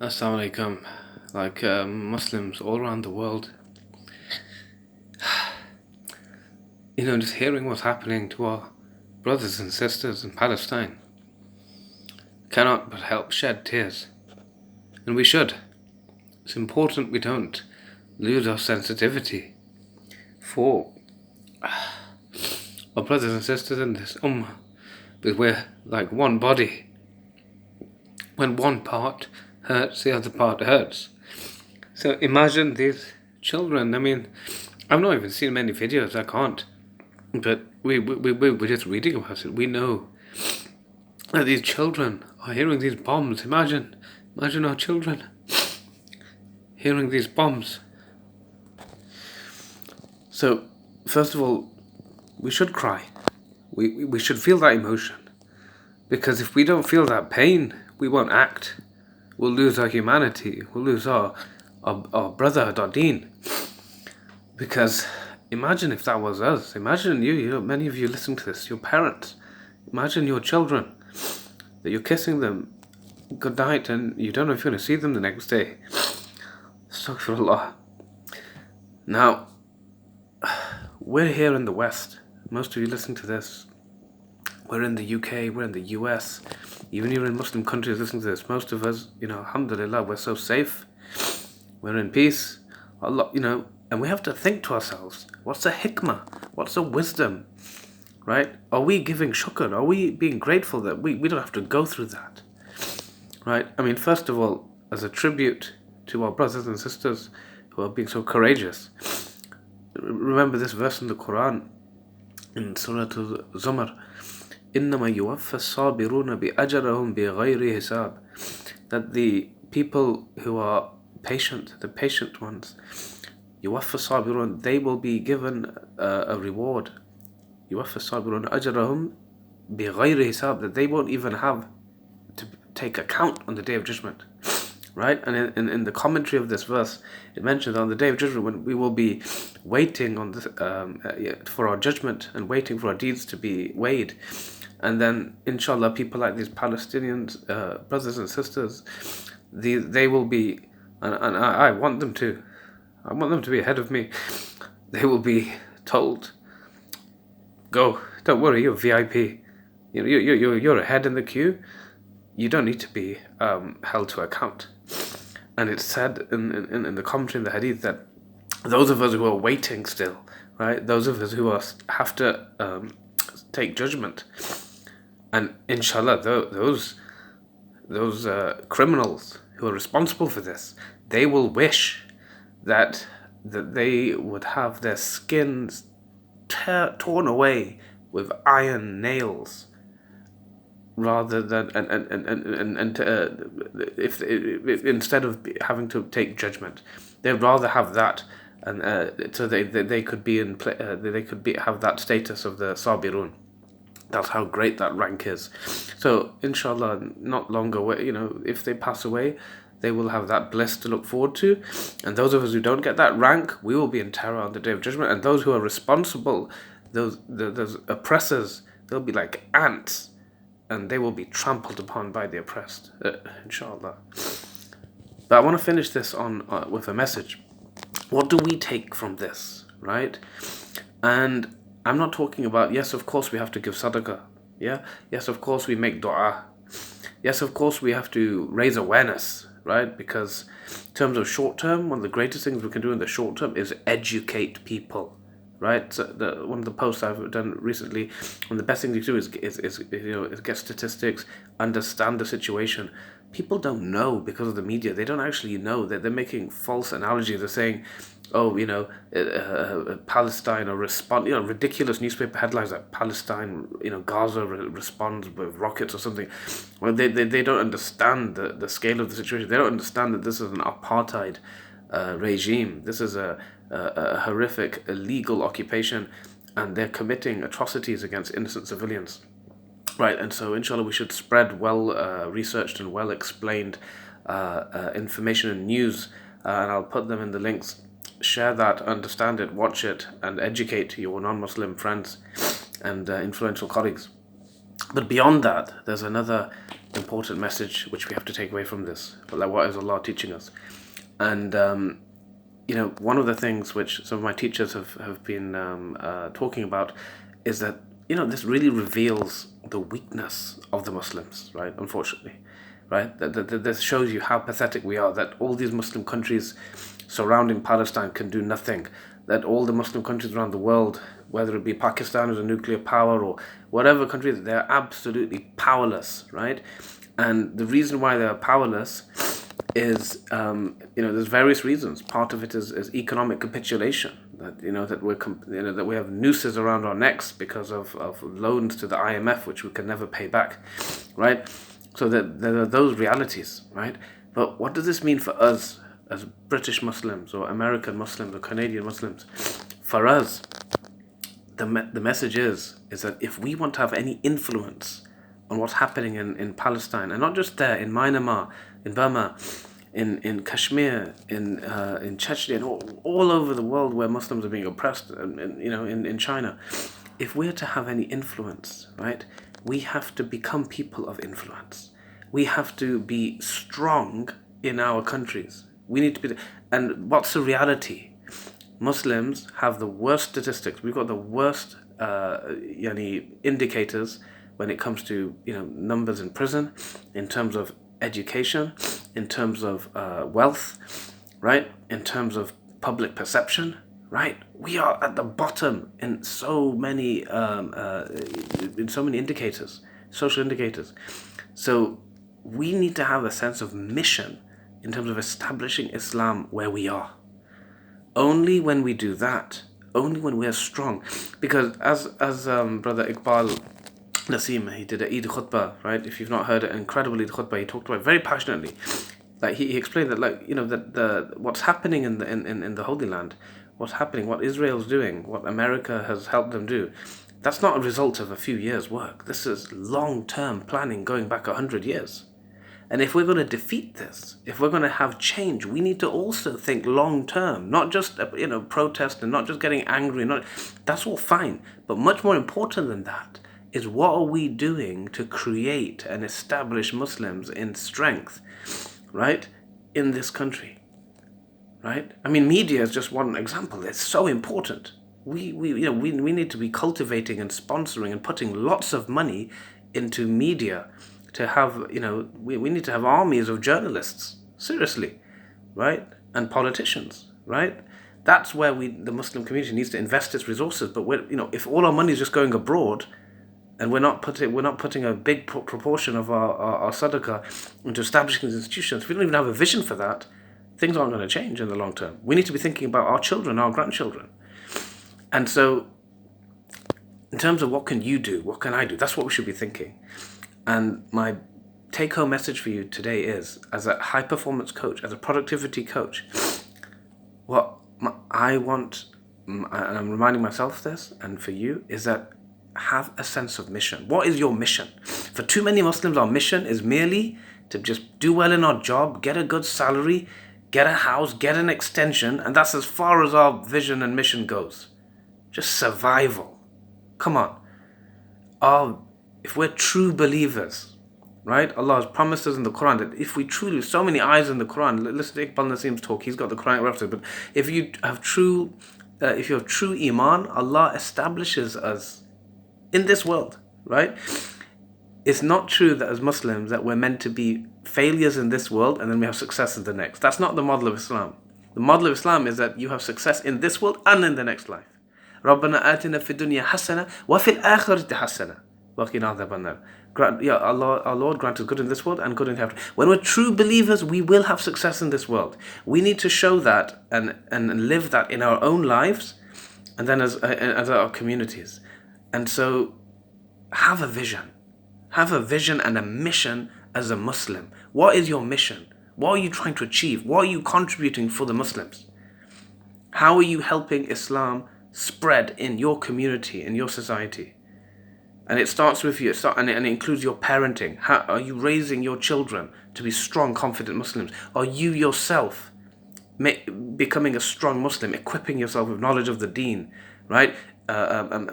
Assalamu alaikum. Muslims all around the world, just hearing what's happening to our brothers and sisters in Palestine cannot but help shed tears. And we should. It's important we don't lose our sensitivity for our brothers and sisters in this ummah, because we're like one body. When one part hurts, the other part hurts. So imagine these children. I mean, I've not even seen many videos, I can't. But we're just reading about it. We know that these children are hearing these bombs. Imagine our children hearing these bombs. So, first of all, we should cry. We should feel that emotion. Because if we don't feel that pain, we won't act. We'll lose our humanity. We'll lose our brotherhood, our deen. Because imagine if that was us. Imagine many of you listening to this, your parents. Imagine your children, that you're kissing them goodnight and you don't know if you're going to see them the next day. Astaghfirullah. Now, we're here in the West. Most of you listening to this, we're in the UK, we're in the US, even you're in Muslim countries listening to this. Most of us, alhamdulillah, we're so safe. We're in peace. Allah, and we have to think to ourselves, what's the hikmah? What's the wisdom? Right? Are we giving shukr? Are we being grateful that we don't have to go through that? Right? I mean, first of all, as a tribute to our brothers and sisters who are being so courageous, remember this verse in the Quran, in Surah Al-Zumar, إِنَّمَا يُوَفَّ الصَّابِرُونَ بِأَجْرَهُمْ بِغَيْرِ حِسَابٍ, that the people who are patient, the patient ones, يُوَفَّ الصَّابِرُونَ, they will be given a reward. يُوَفَّ الصَّابِرُونَ أَجْرَهُمْ بِغَيْرِ حِسَابٍ, that they won't even have to take account on the Day of Judgment. Right? And in the commentary of this verse, it mentions on the Day of Judgment, when we will be waiting on this, for our judgment and waiting for our deeds to be weighed. And then, inshallah, people like these Palestinians, brothers and sisters, they will be, and I want them to, be ahead of me. They will be told, go, don't worry, you're VIP. You're ahead in the queue. You don't need to be held to account. And it's said in the commentary in the hadith that those of us who are waiting still, right? Those of us who have to take judgment, and inshallah, those criminals who are responsible for this, they will wish that they would have their skins torn away with iron nails, rather than if instead of having to take judgment, they'd rather have that, and so they could be have that status of the sabirun. That's how great that rank is. So inshallah, not long away, if they pass away, they will have that bliss to look forward to. And those of us who don't get that rank, we will be in terror on the Day of Judgment. And those who are responsible, those oppressors, they'll be like ants, and they will be trampled upon by the oppressed, inshallah. But I want to finish this on with a message. What do we take from this, right? And I'm not talking about, yes, of course we have to give sadaqah. Yeah? Yes, of course we make dua. Yes, of course we have to raise awareness, right? Because in terms of short term, one of the greatest things we can do in the short term is educate people. Right, so one of the posts I've done recently, one of the best things you do is get statistics, understand the situation. People don't know because of the media. They don't actually know that they're making false analogies. They're saying, oh, Palestine, or ridiculous newspaper headlines like Palestine, Gaza responds with rockets or something. Well, they don't understand the scale of the situation. They don't understand that this is an apartheid regime. This is a horrific illegal occupation, and they're committing atrocities against innocent civilians. Right, and so inshallah we should spread well researched and well explained information and news, and I'll put them in the links. Share that, understand it, watch it, and educate your non-Muslim friends and influential colleagues. But beyond that, there's another important message which we have to take away from this. Like, what is Allah teaching us? And one of the things which some of my teachers have been talking about is that this really reveals the weakness of the Muslims, right? Unfortunately, right? That this shows you how pathetic we are. That all these Muslim countries surrounding Palestine can do nothing. That all the Muslim countries around the world, whether it be Pakistan as a nuclear power or whatever country, they're absolutely powerless, right? And the reason why they're powerless is, there's various reasons. Part of it is economic capitulation. That we have nooses around our necks because of loans to the IMF, which we can never pay back, right? So that there are those realities, right? But what does this mean for us as British Muslims or American Muslims or Canadian Muslims? For us, the message is that if we want to have any influence on what's happening in Palestine, and not just there, in Myanmar, in Burma, in Kashmir, in Chechnya, and all over the world where Muslims are being oppressed, and in China, if we're to have any influence, right, we have to become people of influence. We have to be strong in our countries. We need to be, and what's the reality? Muslims have the worst statistics. We've got the worst indicators when it comes to numbers in prison, in terms of education, in terms of wealth, right? In terms of public perception, right? We are at the bottom in so many indicators, social indicators. So we need to have a sense of mission in terms of establishing Islam where we are. Only when we do that, only when we are strong, because as Brother Iqbal Nasim, he did an Eid khutbah, right? If you've not heard it, an incredible Eid khutbah. He talked about it very passionately. Like he explained that, that the what's happening in the Holy Land, what's happening, what Israel's doing, what America has helped them do, that's not a result of a few years' work. This is long-term planning going back 100 years. And if we're going to defeat this, if we're going to have change, we need to also think long-term, not just protest and not just getting angry. That's all fine, but much more important than that is what are we doing to create and establish Muslims in strength, right, in this country, right? I mean, media is just one example. It's so important. We need to be cultivating and sponsoring and putting lots of money into media to have, we need to have armies of journalists, seriously, right? And politicians, right? That's where the Muslim community needs to invest its resources. But if all our money is just going abroad, and we're not putting a big proportion of our sadaqah into establishing these institutions, if we don't even have a vision for that, things aren't going to change in the long term. We need to be thinking about our children, our grandchildren. And so, in terms of what can you do, what can I do, that's what we should be thinking. And my take-home message for you today is, as a high-performance coach, as a productivity coach, what I want, and I'm reminding myself this, and for you, is that have a sense of mission. What is your mission? For too many Muslims, our mission is merely to just do well in our job, get a good salary, get a house, get an extension, and that's as far as our vision and mission goes. Just survival. Come on. If we're true believers, right? Allah has promised us in the Quran that if we truly, so many ayahs in the Quran, listen to Iqbal Nasim's talk, he's got the Quran reference, but if you have true iman, Allah establishes us in this world, right? It's not true that as Muslims that we're meant to be failures in this world and then we have success in the next. That's not the model of Islam. The model of Islam is that you have success in this world and in the next life. رَبَّنَا آتِنَا فِي الدُّنْيَا حَسَنَةً وَفِي الْآخِرَةِ حَسَنَةً وَقِنَا عَذَابَ النَّارِ. Our Lord grant us good in this world and good in heaven. When we're true believers, we will have success in this world. We need to show that and live that in our own lives and then as our communities. And so have a vision. Have a vision and a mission as a Muslim. What is your mission? What are you trying to achieve? What are you contributing for the Muslims? How are you helping Islam spread in your community, in your society? And it starts with you, and it includes your parenting. How are you raising your children to be strong, confident Muslims? Are you yourself becoming a strong Muslim, equipping yourself with knowledge of the deen, right?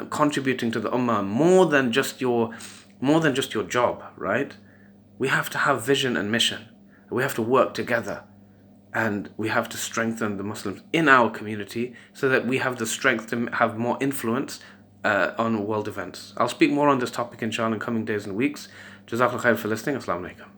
Contributing to the ummah more than just your more than just your job, right? We have to have vision and mission. We have to work together. And we have to strengthen the Muslims in our community so that we have the strength to have more influence on world events. I'll speak more on this topic inshallah in coming days and weeks. Jazakallah khair for listening. Assalamu alaikum.